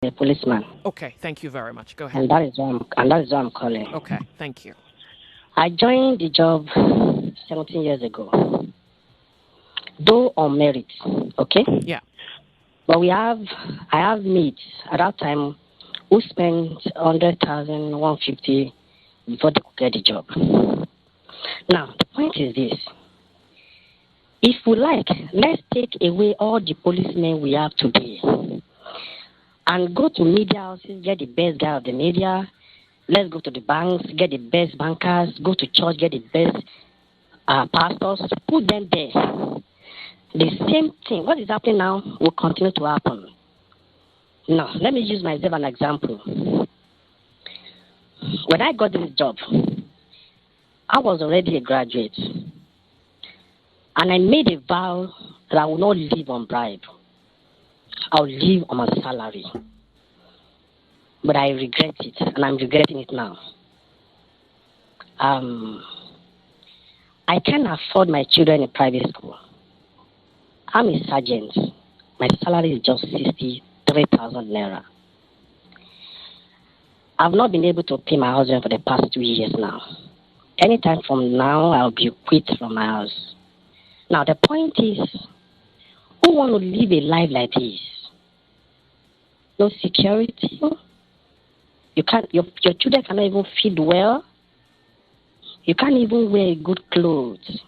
a policeman. Okay, thank you very much. Go ahead. And that is why I'm calling. Okay, thank you. I joined the job 17 years ago, though on merit. Okay. Yeah. But I have mates at that time who spent 100,000, 150 before they could get the job. Now the point is this: if we like, let's take away all the policemen we have today and go to media houses, get the best guy of the media. Let's go to the banks, get the best bankers, go to church, get the best pastors, put them there. The same thing, what is happening now, will continue to happen. Now, let me use myself as an example. When I got this job, I was already a graduate. And I made a vow that I will not live on bribe. I will live on my salary. But I regret it, and I'm regretting it now. I can't afford my children in private school. I'm a sergeant. My salary is just 63,000 naira. I've not been able to pay my husband for the past 2 years now. Anytime from now, I'll be quit from my house. Now, the point is, who want to live a life like this? No security. You can't. Your children cannot even feed well. You can't even wear good clothes.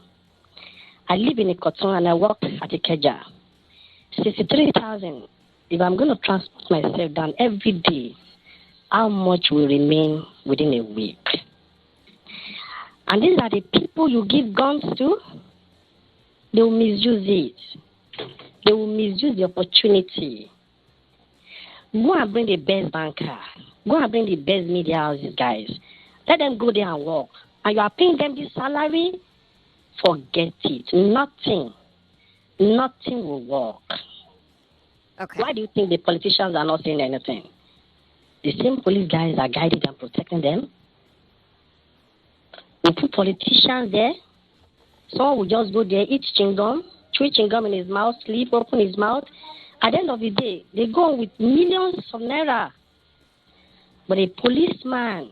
I live in a cotton and I work at a Ikeja. 63,000. If I'm going to transport myself down every day, how much will remain within a week? And these are the people you give guns to. They will misuse it. They will misuse the opportunity. Go and bring the best banker. Go and bring the best media houses, guys. Let them go there and work. And you are paying them this salary? Forget it. Nothing will work. Okay. Why do you think the politicians are not saying anything? The same police guys are guiding and protecting them. We put politicians there. Someone will just go there, eat chewing gum, chew chewing gum in his mouth, sleep, open his mouth. At the end of the day, they go with millions of naira. But a policeman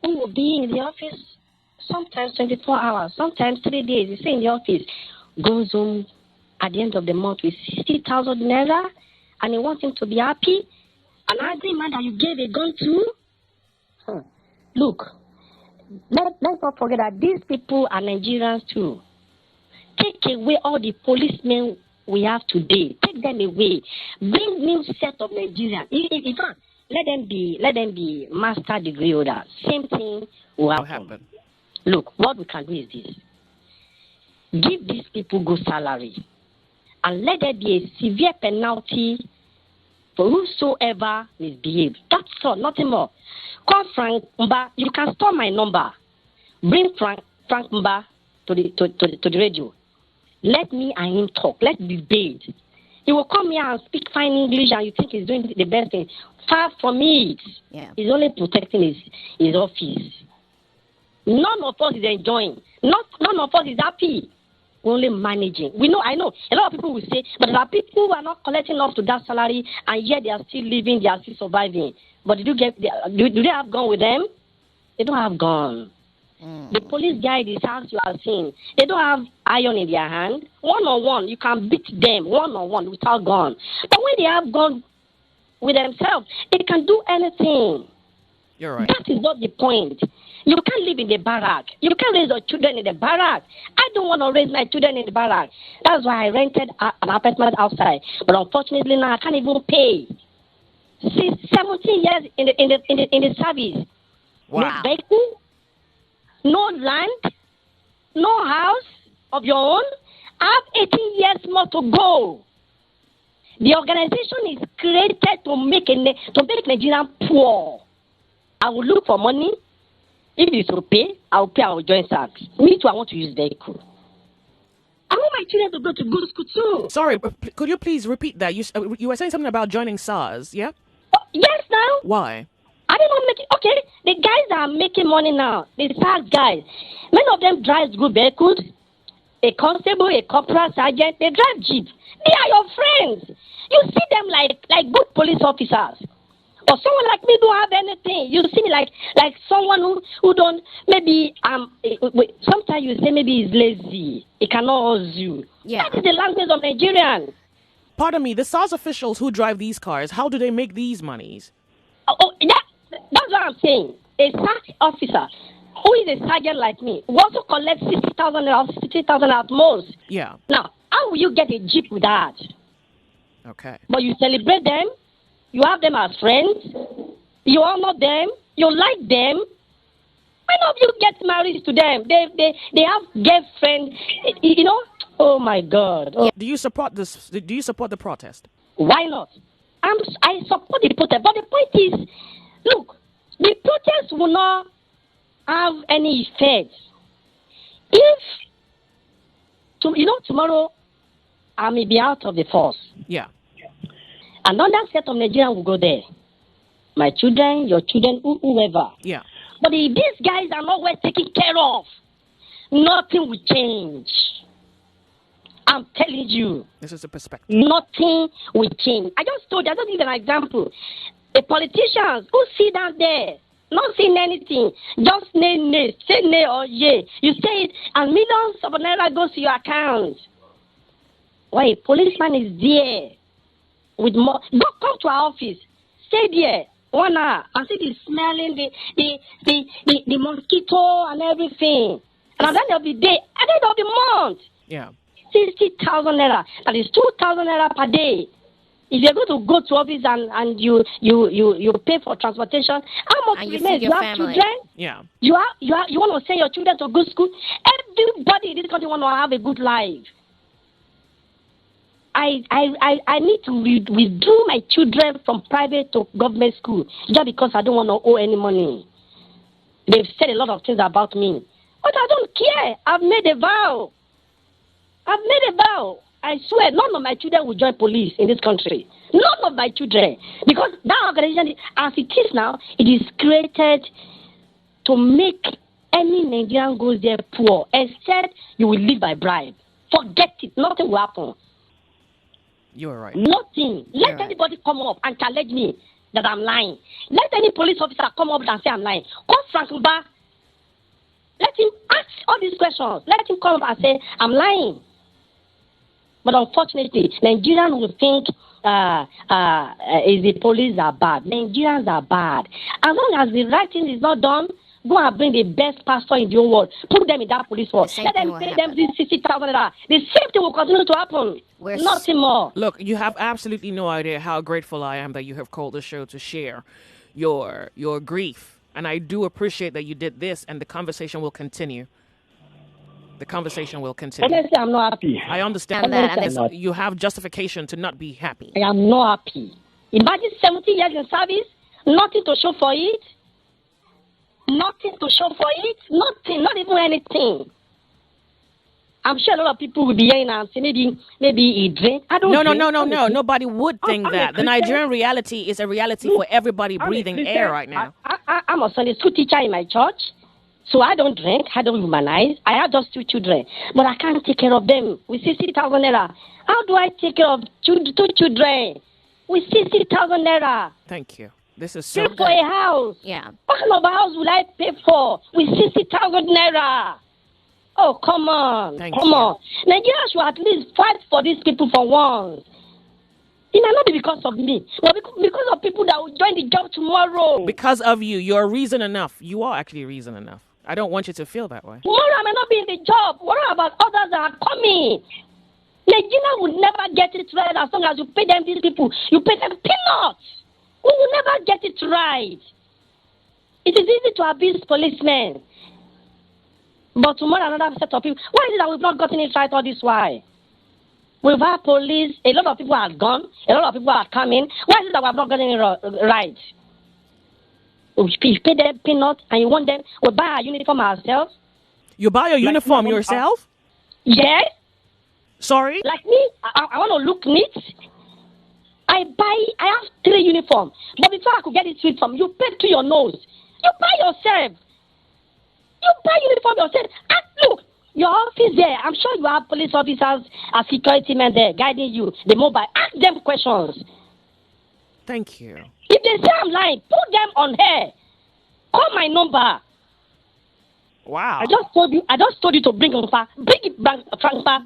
who will be in the office sometimes 24 hours, sometimes 3 days, he stay in the office, goes home at the end of the month with 60,000 naira, and he wants him to be happy. An angry man that you gave a gun to? Look, let's not forget that these people are Nigerians too. Take away all the policemen we have today. Take them away. Bring new set of Nigerians. In fact, let them be master degree holder. Same thing will happen. Look, what we can do is this. Give these people good salary. And let there be a severe penalty for whosoever misbehaves. That's all, nothing more. Call Frank Mba. You can store my number. Bring Frank Mba to the radio. Let me and him talk. Let's debate. He will come here and speak fine English and you think he's doing the best thing. Far from it. Yeah. He's only protecting his office. None of us is enjoying. None of us is happy. We're only managing. I know. A lot of people will say, but there are people who are not collecting up to that salary and yet they are still living, they are still surviving. But do they have gun with them? They don't have gun. The police guy in this house you are seeing, they don't have iron in their hand. One-on-one, you can beat them one-on-one without gun. But when they have gun with themselves, they can do anything. You're right. That is not the point. You can't live in the barrack. You can't raise your children in the barrack. I don't want to raise my children in the barrack. That's why I rented an apartment outside. But unfortunately now I can't even pay. 17 years in the service. Wow. No vehicle, no land, no house of your own. I have 18 years more to go. The organization is created to make Nigerian poor. I will look for money. If it's to pay, I will join service. Me too, I want to use vehicle. I want my children to go to good school too. Sorry, could you please repeat that? You were saying something about joining SARS, yeah? Oh, yes, now. Why? I did not make it. Okay, the guys that are making money now, the SARS guys, many of them drive good vehicles. A constable, a corporal sergeant, they drive jeep. They are your friends. You see them like good police officers. Or someone like me don't have anything. You see me like someone who don't, maybe sometimes you say maybe he's lazy. He cannot hustle. Yeah. That is the language of Nigerians. Pardon me, the SARS officials who drive these cars, how do they make these monies? That's what I'm saying. A SARS officer who is a sergeant like me will also collect 60,000 or 60,000 at most. Yeah. Now, how will you get a jeep with that? Okay. But you celebrate them, you have them as friends, you honor them, you like them. Why not you get married to them? They have girlfriend, you know. Oh my God. Oh. Do you support this? Do you support the protest? Why not? I support the protest, but the point is, look, the protest will not have any effect if, tomorrow I may be out of the force. Yeah. Another set of Nigerians will go there. My children, your children, whoever. Yeah. But if these guys are not well taken care of, nothing will change. I'm telling you. This is a perspective. Nothing will change. I just told you, I just give an example. The politicians who sit down there, not saying anything, just nay, say nay or yay. You say it, and millions of naira goes to your account. Why, a policeman is there with more. Don't come to our office. Stay there 1 hour and see the smelling, the mosquito and everything. And at the end of the day, at the end of the month, Yeah. 60,000 naira. That is 2,000 naira per day. If you're going to go to office and you pay for transportation, how much And you remains? feed your You have family. children. Yeah. You want to send your children to good school. Everybody in this country want to have a good life. I need to withdraw my children from private to government school just because I don't want to owe any money. They've said a lot of things about me, but I don't care. I've made a vow. I swear, none of my children will join police in this country. None of my children. Because that organization, as it is now, it is created to make any Nigerian goes there poor, except you will live by bribe. Forget it. Nothing will happen. You're right. Nothing. Let right. anybody come up and challenge me that I'm lying. Let any police officer come up and say I'm lying. Call Frank Mba. Let him ask all these questions. Let him come up and say I'm lying. But unfortunately, Nigerians will think the police are bad. Nigerians are bad. As long as the right thing is not done, go and bring the best pastor in the whole world. Put them in that police force. Let them pay them this 60,000 naira. The same thing will continue to happen. Nothing more. Look, you have absolutely no idea how grateful I am that you have called the show to share your grief. And I do appreciate that you did this, and the conversation will continue. The conversation will continue. Honestly, I'm not happy. I understand that. You have justification to not be happy. I am not happy. Imagine 70 years in service, nothing to show for it. Nothing to show for it. Nothing, not even anything. I'm sure a lot of people will be hearing and say maybe he drink. I don't. No. Nobody would think that. The Nigerian reality is a reality for everybody breathing air right now. I'm a Sunday school teacher in my church, so I don't drink. I don't humanize. I have just 2 children, but I can't take care of them with 60,000 naira. How do I take care of 2 children with 60,000 naira? Thank you. This is so Pay for a house. Yeah. What kind of a house will I pay for with 60,000 naira? Oh, come on. Come on. Nigeria should at least fight for these people for once. It may not be because of me, but because of people that will join the job tomorrow. Because of you. You're reason enough. You are actually reason enough. I don't want you to feel that way. Tomorrow I may not be in the job. What about others that are coming? Nigeria will never get it right as long as you pay them, these people. You pay them peanuts. We will never get it right. It is easy to abuse policemen. But tomorrow another set of people. Why is it that we've not gotten it right all this while? We've had police, a lot of people are gone, a lot of people are coming. Why is it that we've not gotten it right? We pay them peanuts and you want them, we buy our uniform ourselves. You buy your uniform yourself? Yes. Sorry? Like me, I want to look neat. I have 3 uniforms. But before I could get it sweet from you, pay to your nose. You buy yourself. You buy uniform yourself. And look, Your office there, I'm sure you have police officers and security men there guiding you, the mobile. Ask them questions. Thank you. If they say I'm lying, put them on air. Call my number. Wow. I just told you to bring him back. Bring it back, Frankpa.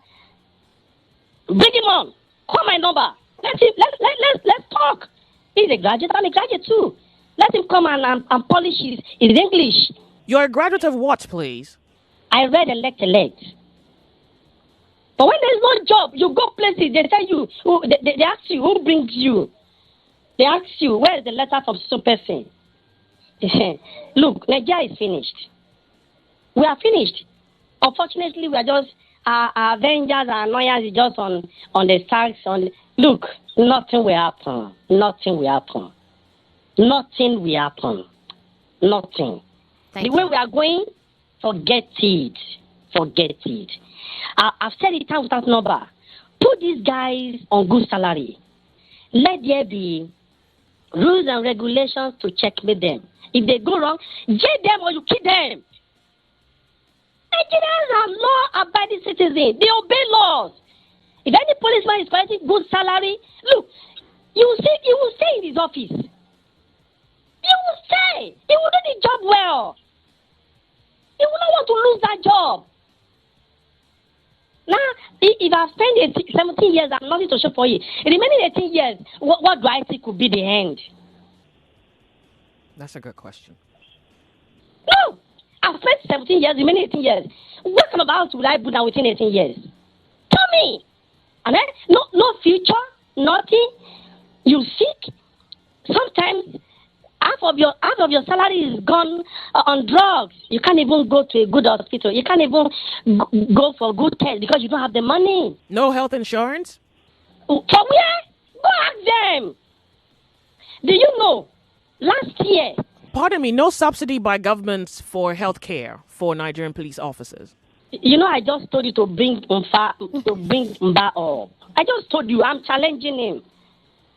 Bring him on. Call my number. Let's talk. He's a graduate. I'm a graduate too. Let him come and polish his English. You're a graduate of what, please? I read elect. But when there's no job, you go places, they tell you, they ask you, who brings you? They ask you, where is the letter from so person? Look, Nigeria is finished. We are finished. Unfortunately, we are just, our avengers, our annoyance is just on the stacks. Look, nothing will happen. Nothing will happen. Nothing will happen. Nothing. The way we are going, forget it. Forget it. I've said it time without number. Put these guys on good salary. Let there be rules and regulations to checkmate them. If they go wrong, jail them or you kill them. Nigerians are law-abiding citizens. They obey laws. If any policeman is collecting good salary, look, he will stay in his office. He will stay. He will do the job well. He will not want to lose that job. Now, if I've spent 17 years, I'm nothing to show for you. The remaining 18 years, what do I think could be the end? That's a good question. No! I've spent 17 years, remaining 18 years. What kind of house will I put down within 18 years? Tell me! And then, no future, nothing. You sick. Sometimes half of your salary is gone on drugs. You can't even go to a good hospital. You can't even go for good test because you don't have the money. No health insurance? From where? Go ask them. Do you know? Last year. Pardon me, no subsidy by governments for health care for Nigerian police officers. You know, I just told you to bring Mba up. I just told you, I'm challenging him.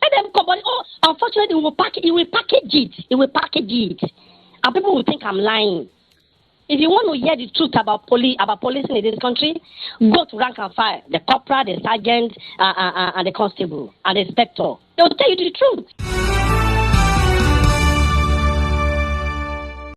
Let them come, but unfortunately, he will package it. And people will think I'm lying. If you want to hear the truth about policing in this country, go to rank and file, the corporal, the sergeant, and the constable, and the inspector. They will tell you the truth.